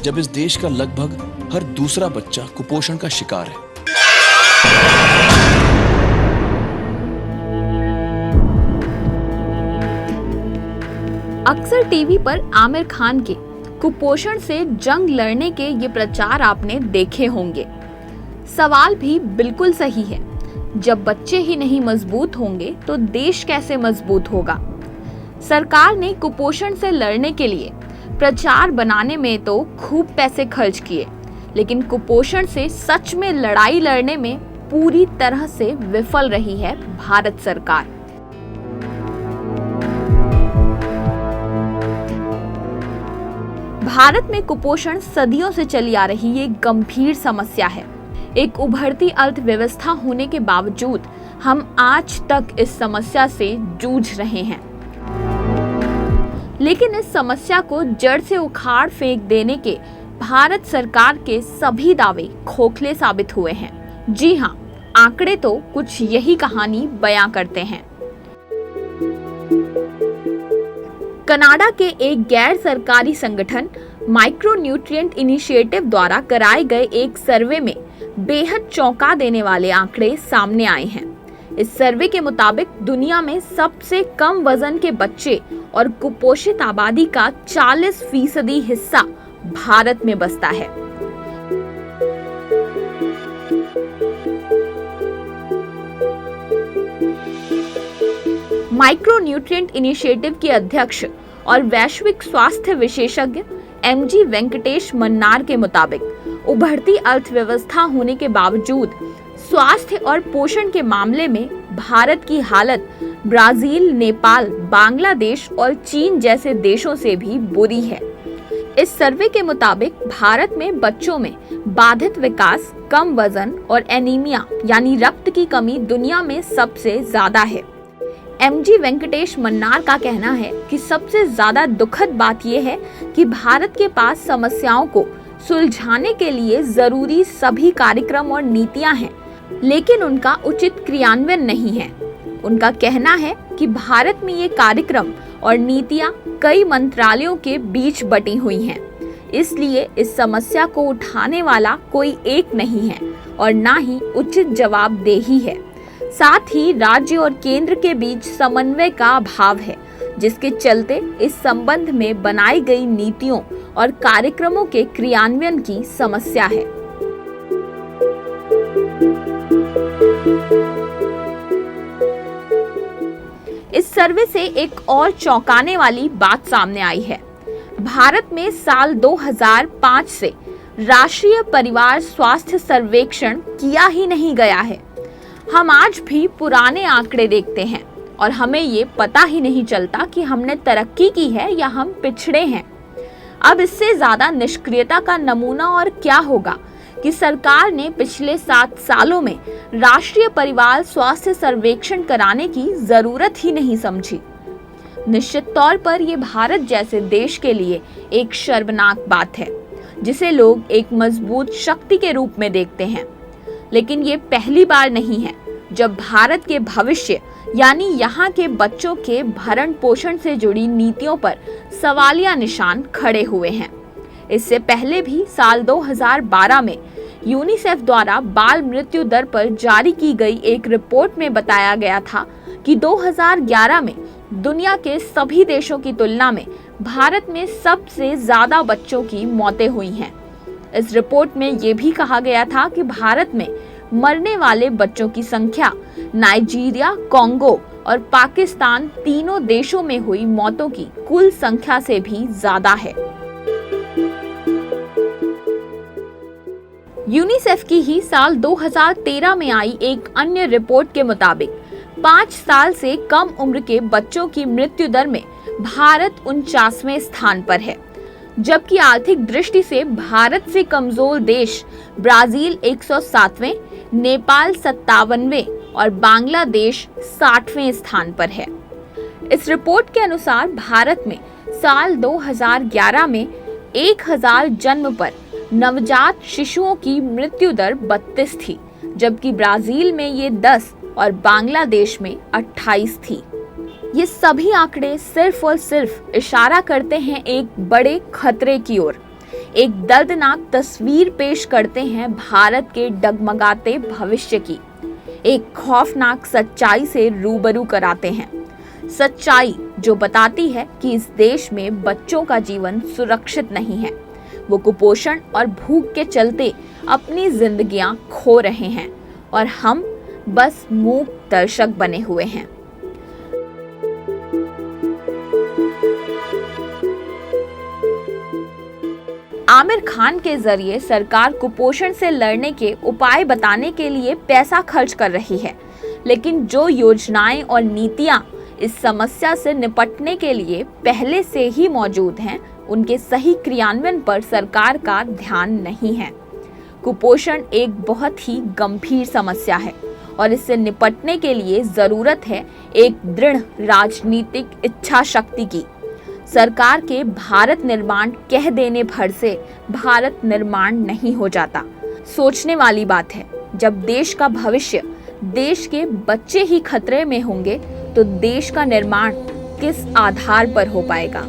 जब इस देश का लगभग हर दूसरा बच्चा कुपोषण का शिकार है। अक्सर टीवी पर आमिर खान के कुपोषण से जंग लड़ने के ये प्रचार आपने देखे होंगे। सवाल भी बिल्कुल सही है, जब बच्चे ही नहीं मजबूत होंगे तो देश कैसे मजबूत होगा। सरकार ने कुपोषण से लड़ने के लिए प्रचार बनाने में तो खूब पैसे खर्च किए, लेकिन कुपोषण से सच में लड़ाई लड़ने में पूरी तरह से विफल रही है भारत सरकार। भारत में कुपोषण सदियों से चली आ रही ये गंभीर समस्या है। एक उभरती अर्थव्यवस्था होने के बावजूद हम आज तक इस समस्या से जूझ रहे हैं। लेकिन इस समस्या को जड़ से उखाड़ फेंक देने के भारत सरकार के सभी दावे खोखले साबित हुए हैं। जी हाँ, आंकड़े तो कुछ यही कहानी बयां करते हैं। कनाडा के एक गैर सरकारी संगठन माइक्रोन्यूट्रिएंट इनिशिएटिव द्वारा कराए गए एक सर्वे में बेहद चौंका देने वाले आंकड़े सामने आए हैं। इस सर्वे के मुताबिक दुनिया में सबसे कम वजन के बच्चे और कुपोषित आबादी का 40% हिस्सा भारत में बसता है। माइक्रोन्यूट्रिएंट इनिशिएटिव के अध्यक्ष और वैश्विक स्वास्थ्य विशेषज्ञ एमजी वेंकटेश मन्नार के मुताबिक उभरती अर्थव्यवस्था होने के बावजूद स्वास्थ्य और पोषण के मामले में भारत की हालत ब्राजील, नेपाल, बांग्लादेश और चीन जैसे देशों से भी बुरी है। इस सर्वे के मुताबिक भारत में बच्चों में बाधित विकास, कम वजन और एनीमिया यानी रक्त की कमी दुनिया में सबसे ज्यादा है। एमजी वेंकटेश मन्नार का कहना है कि सबसे ज्यादा दुखद बात यह है कि भारत के पास समस्याओं को सुलझाने के लिए जरूरी सभी कार्यक्रम और नीतियां हैं, लेकिन उनका उचित क्रियान्वयन नहीं है। उनका कहना है कि भारत में ये कार्यक्रम और नीतियां कई मंत्रालयों के बीच बटी हुई हैं, इसलिए इस समस्या को उठाने वाला कोई एक नहीं है और ना ही उचित जवाबदेही है। साथ ही राज्य और केंद्र के बीच समन्वय का अभाव है, जिसके चलते इस संबंध में बनाई गई नीतियों और कार्यक्रमों के क्रियान्वयन की समस्या है। इस सर्वे से एक और चौंकाने वाली बात सामने आई है। भारत में साल 2005 से राष्ट्रीय परिवार स्वास्थ्य सर्वेक्षण किया ही नहीं गया है। हम आज भी पुराने आंकड़े देखते हैं और हमें ये पता ही नहीं चलता कि हमने तरक्की की है या हम पिछड़े हैं। अब इससे ज्यादा निष्क्रियता का नमूना और क्या होगा कि सरकार ने पिछले 7 सालों में राष्ट्रीय परिवार स्वास्थ्य सर्वेक्षण कराने की जरूरत ही नहीं समझी। निश्चित तौर पर यह भारत जैसे देश के लिए एक शर्मनाक बात है, जिसे लोग एक मजबूत शक्ति के रूप में देखते हैं। लेकिन ये पहली बार नहीं है जब भारत के भविष्य यानी यहाँ के बच्चों के भरण पोषण से जुड़ी नीतियों पर सवालिया निशान खड़े हुए हैं। इससे पहले भी साल 2012 में यूनिसेफ द्वारा बाल मृत्यु दर पर जारी की गई एक रिपोर्ट में बताया गया था कि 2011 में दुनिया के सभी देशों की तुलना में भारत में सबसे ज्यादा बच्चों की मौतें हुई हैं। इस रिपोर्ट में ये भी कहा गया था कि भारत में मरने वाले बच्चों की संख्या नाइजीरिया, कोंगो और पाकिस्तान तीनों देशों में हुई मौतों की कुल संख्या से भी ज्यादा है। यूनिसेफ की ही साल 2013 में आई एक अन्य रिपोर्ट के मुताबिक 5 साल से कम उम्र के बच्चों की मृत्यु दर में भारत 49वें स्थान पर है, जबकि आर्थिक दृष्टि से भारत से कमजोर देश ब्राजील 107वें, नेपाल 57वें और बांग्लादेश 60वें स्थान पर है। इस रिपोर्ट के अनुसार भारत में साल 2011 में 1000 जन्म पर नवजात शिशुओं की मृत्यु दर 32 थी, जबकि ब्राजील में ये 10 और बांग्लादेश में 28 थी। ये सभी आंकड़े सिर्फ और सिर्फ इशारा करते हैं एक बड़े खतरे की ओर, एक दर्दनाक तस्वीर पेश करते हैं भारत के डगमगाते भविष्य की। एक खौफनाक सच्चाई से रूबरू कराते हैं, सच्चाई जो बताती है कि इस देश में बच्चों का जीवन सुरक्षित नहीं है। वो कुपोषण और भूख के चलते अपनी जिंदगियां खो रहे हैं और हम बस मूक दर्शक बने हुए हैं। आमिर खान के जरिए सरकार कुपोषण से लड़ने के उपाय बताने के लिए पैसा खर्च कर रही है, लेकिन जो योजनाएं और नीतियां इस समस्या से निपटने के लिए पहले से ही मौजूद हैं, उनके सही क्रियान्वयन पर सरकार का ध्यान नहीं है। कुपोषण एक बहुत ही गंभीर समस्या है और इससे निपटने के लिए जरूरत है एक दृढ़ राजनीतिक इच्छा शक्ति की। सरकार के भारत निर्माण कह देने भर से भारत निर्माण नहीं हो जाता। सोचने वाली बात है, जब देश का भविष्य, देश के बच्चे ही खतरे में होंगे तो देश का निर्माण किस आधार पर हो पाएगा।